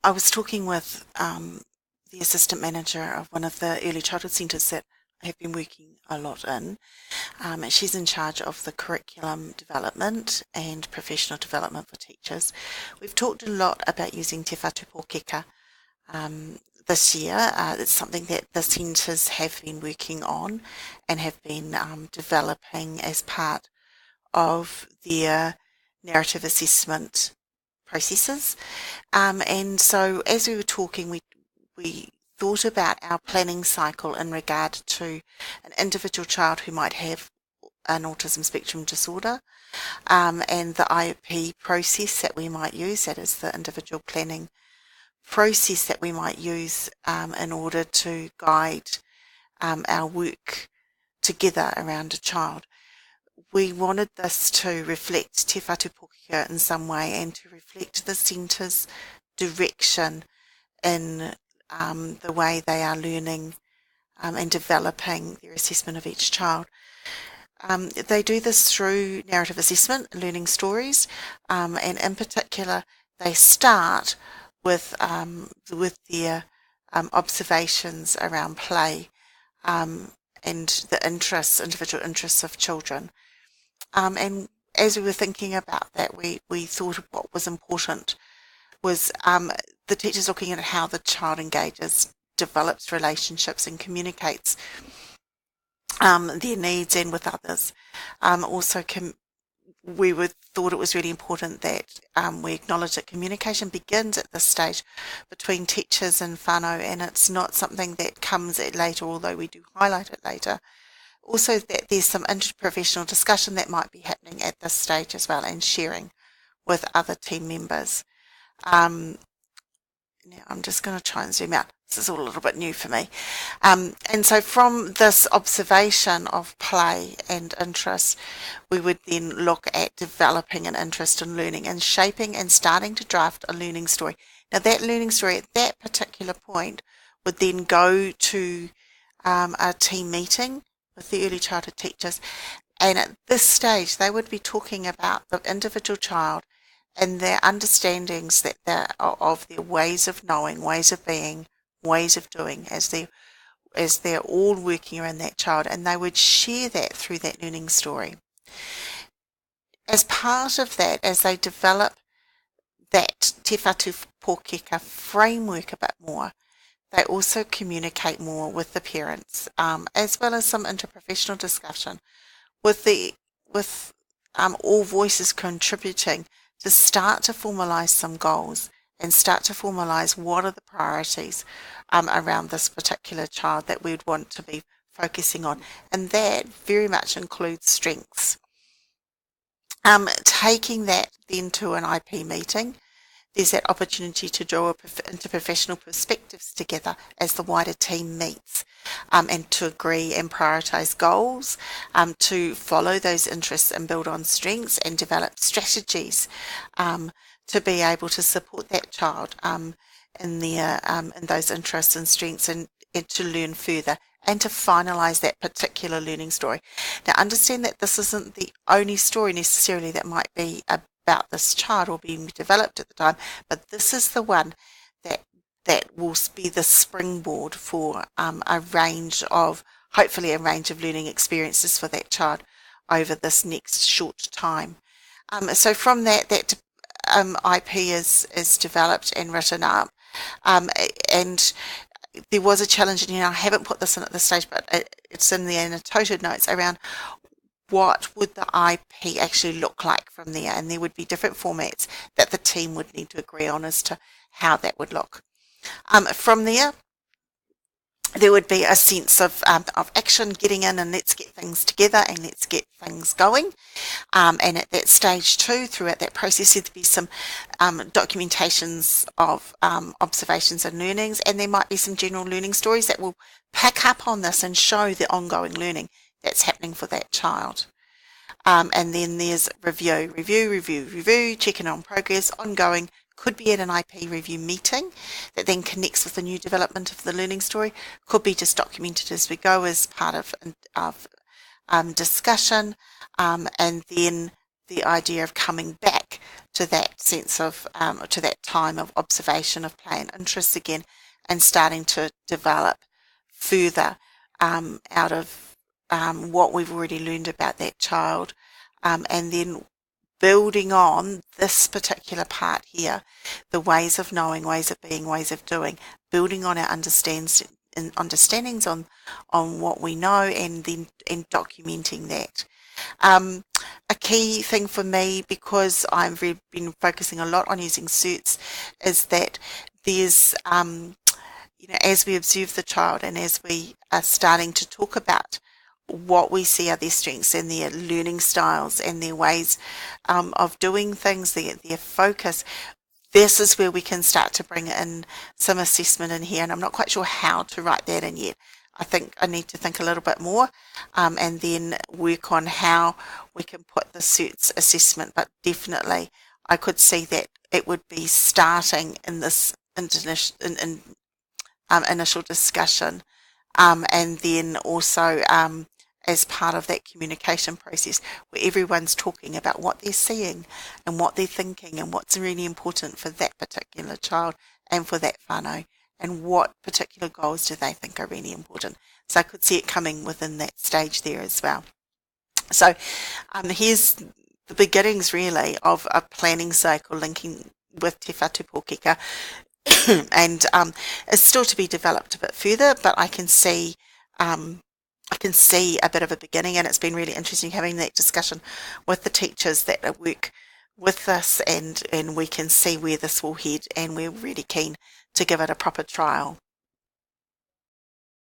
I was talking with the assistant manager of one of the early childhood centres that I have been working a lot in. And she's in charge of the curriculum development and professional development for teachers. We've talked a lot about using Te Whatu Pōkeka this year. It's something that the centres have been working on and have been developing as part of their narrative assessment processes. And so as we were talking, we thought about our planning cycle in regard to an individual child who might have an autism spectrum disorder, and the IEP process that we might use, that is the individual planning process that we might use in order to guide our work together around a child. We wanted this to reflect Te Whatu Pōkeka in some way and to reflect the centre's direction in the way they are learning and developing their assessment of each child. They do this through narrative assessment, learning stories, and in particular they start with their observations around play and the individual interests of children. And as we were thinking about that, we thought of what was important was the teachers looking at how the child engages, develops relationships and communicates their needs and with others. We thought it was really important that we acknowledge that communication begins at this stage between teachers and whānau, and it's not something that comes at later, although we do highlight it later. Also that there's some interprofessional discussion that might be happening at this stage as well, and sharing with other team members. Now I'm just going to try and zoom out. This is all a little bit new for me. And so from this observation of play and interest, we would then look at developing an interest in learning and shaping and starting to draft a learning story. Now that learning story at that particular point would then go to a team meeting with the early childhood teachers, and at this stage they would be talking about the individual child and their understandings of their ways of knowing, ways of being, ways of doing as they're all working around that child, and they would share that through that learning story. As part of that, as they develop that Te Whatu Pōkeka framework a bit more, they also communicate more with the parents, as well as some interprofessional discussion with all voices contributing to start to formalise some goals and start to formalise what are the priorities around this particular child that we'd want to be focusing on. And that very much includes strengths. Taking that then to an IP meeting, there's that opportunity to draw interprofessional perspectives together as the wider team meets, and to agree and prioritise goals, to follow those interests and build on strengths and develop strategies to be able to support that child in those interests and strengths, and to learn further and to finalise that particular learning story. Now understand that this isn't the only story necessarily that might be about this child or being developed at the time, but this is the one that will be the springboard for hopefully a range of learning experiences for that child over this next short time. So from that IP is developed and written up, and there was a challenge, and I haven't put this in at this stage, but it's in the annotated notes around what would the IP actually look like from there, and there would be different formats that the team would need to agree on as to how that would look. From there would be a sense of action, getting in and let's get things together and let's get things going. And at that stage too, throughout that process, there'd be some documentations of observations and learnings, and there might be some general learning stories that will pick up on this and show the ongoing learning that's happening for that child. And then there's review, checking on progress, ongoing, could be at an IP review meeting that then connects with the new development of the learning story, could be just documented as we go as part of discussion, and then the idea of coming back back to that sense of, to that time of observation of play and interest again, and starting to develop further out of what we've already learned about that child, and then building on this particular part here, the ways of knowing, ways of being, ways of doing, building on our understandings on what we know, and then documenting that. A key thing for me, because I've been focusing a lot on using SERTs, is that there's as we observe the child and as we are starting to talk about what we see are their strengths and their learning styles and their ways of doing things, their focus, this is where we can start to bring in some assessment in here. And I'm not quite sure how to write that in yet. I think I need to think a little bit more and then work on how we can put the SERTs assessment, but definitely I could see that it would be starting in this initial discussion, and then also as part of that communication process where everyone's talking about what they're seeing and what they're thinking and what's really important for that particular child and for that whānau, and what particular goals do they think are really important. So I could see it coming within that stage there as well. So here's the beginnings really of a planning cycle linking with Te Whatu Pōkeka, and it's still to be developed a bit further, but I can see a bit of a beginning, and it's been really interesting having that discussion with the teachers that work with this, and we can see where this will head, and we're really keen to give it a proper trial.